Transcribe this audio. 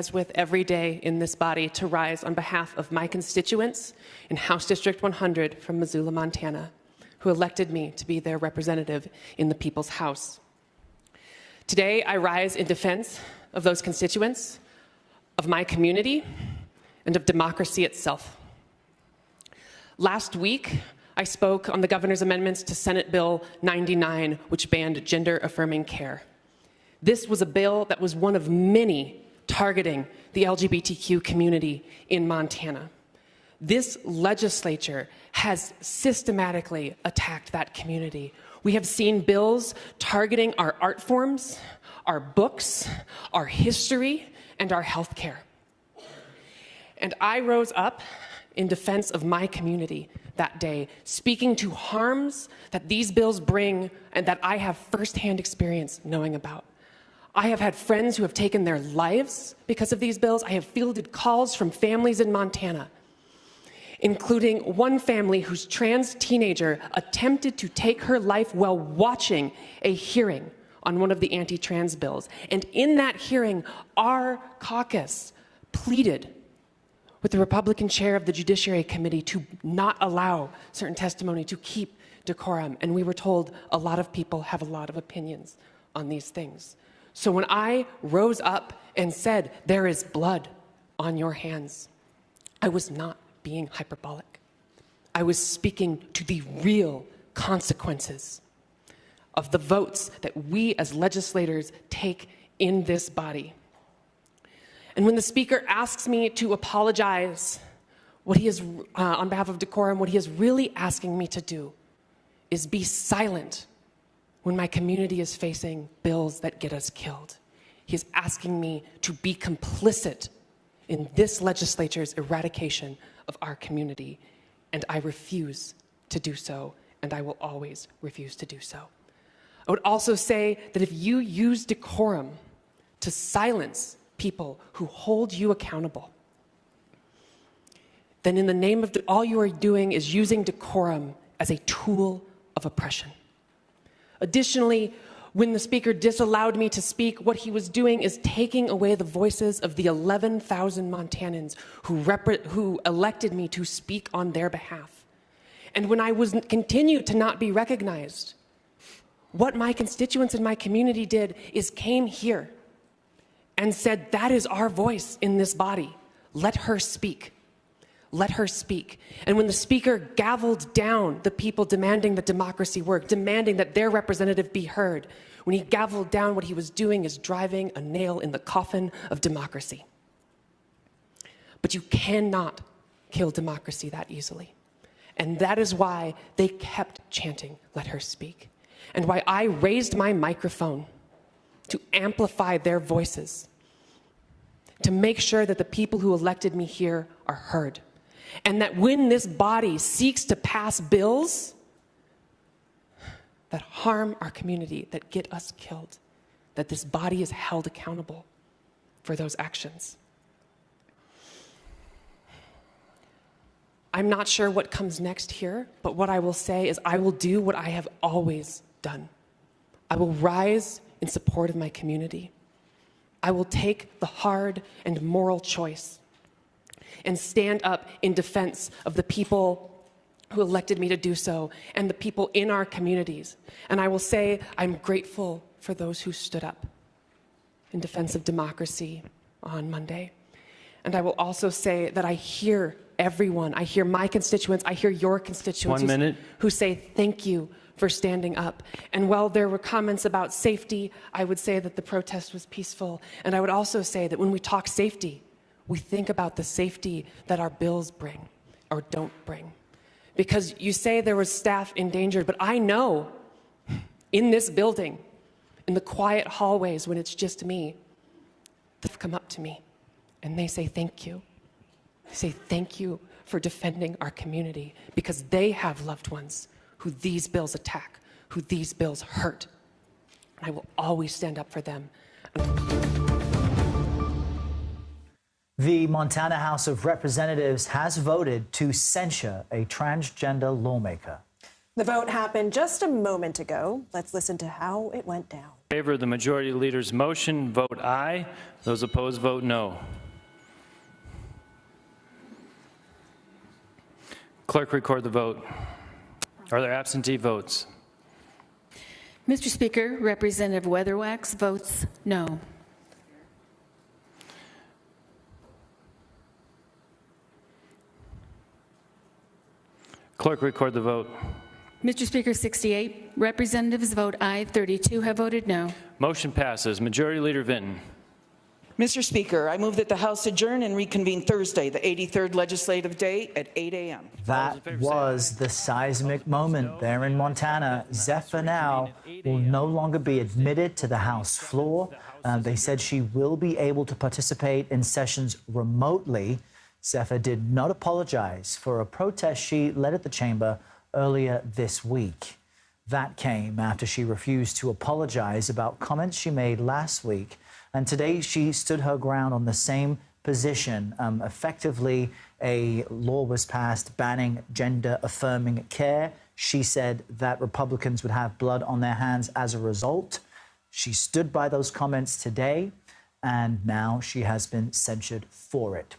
as with every day in this body, to rise on behalf of my constituents in House District 100 from Missoula, Montana, who elected me to be their representative in the People's House. Today, I rise in defense of those constituents, of my community, and of democracy itself. Last week, I spoke on the governor's amendments to Senate Bill 99, which banned gender-affirming care. This was a bill that was one of many targeting the LGBTQ community in Montana. This legislature has systematically attacked that community. We have seen bills targeting our art forms, our books, our history, and our health care. And I rose up in defense of my community that day, speaking to harms that these bills bring and that I have firsthand experience knowing about. I have had friends who have taken their lives because of these bills. I have fielded calls from families in Montana, including one family whose trans teenager attempted to take her life while watching a hearing on one of the anti-trans bills. And in that hearing, our caucus pleaded with the Republican chair of the Judiciary Committee to not allow certain testimony, to keep decorum. And we were told a lot of people have a lot of opinions on these things. So when I rose up and said, there is blood on your hands, I was not being hyperbolic. I was speaking to the real consequences of the votes that we as legislators take in this body. And when the speaker asks me to apologize, what he is, on behalf of decorum, what he is really asking me to do is be silent when my community is facing bills that get us killed. He is asking me to be complicit in this legislature's eradication of our community, and I refuse to do so, and I will always refuse to do so. I would also say that if you use decorum to silence people who hold you accountable, then in the name of all you are doing is using decorum as a tool of oppression. Additionally, when the speaker disallowed me to speak, what he was doing is taking away the voices of the 11,000 Montanans who elected me to speak on their behalf. And when I continued to not be recognized, what my constituents in my community did is came here and said, that is our voice in this body. Let her speak. Let her speak. And when the speaker gavelled down the people demanding that democracy work, demanding that their representative be heard, when he gavelled down, what he was doing is driving a nail in the coffin of democracy. But you cannot kill democracy that easily. And that is why they kept chanting, let her speak. And why I raised my microphone to amplify their voices, to make sure that the people who elected me here are heard. And that when this body seeks to pass bills that harm our community, that get us killed, that this body is held accountable for those actions. I'm not sure what comes next here, but what I will say is I will do what I have always done. I will rise in support of my community. I will take the hard and moral choice and stand up in defense of the people who elected me to do so and the people in our communities. And I will say I'm grateful for those who stood up in defense of democracy on Monday. And I will also say that I hear everyone. I hear my constituents. I hear your constituents who say thank you for standing up. And while there were comments about safety, I would say that the protest was peaceful. And I would also say that when we talk safety, we think about the safety that our bills bring or don't bring. Because you say there was staff endangered, but I know in this building, in the quiet hallways when it's just me, they've come up to me and they say thank you. They say thank you for defending our community because they have loved ones who these bills attack, who these bills hurt. And I will always stand up for them. The Montana House of Representatives has voted to censure a transgender lawmaker. The vote happened just a moment ago. Let's listen to how it went down. In favor of the Majority Leader's motion, vote aye. Those opposed, vote no. Clerk, record the vote. Are there absentee votes? Mr. Speaker, Representative Weatherwax votes no. Clerk, record the vote. Mr. Speaker, 68 representatives vote aye, 32 have voted no. Motion passes. Majority Leader Vinton. Mr. Speaker, I move that the House adjourn and reconvene Thursday, the 83rd legislative day at 8 a.m. That was the seismic moment there in Montana. Zaphyr now will no longer be admitted to the House floor. They said she will be able to participate in sessions remotely. Zaphyr did not apologize for a protest she led at the chamber earlier this week. That came after she refused to apologize about comments she made last week. And today she stood her ground on the same position. Effectively, a law was passed banning gender-affirming care. She said that Republicans would have blood on their hands as a result. She stood by those comments today, and now she has been censured for it.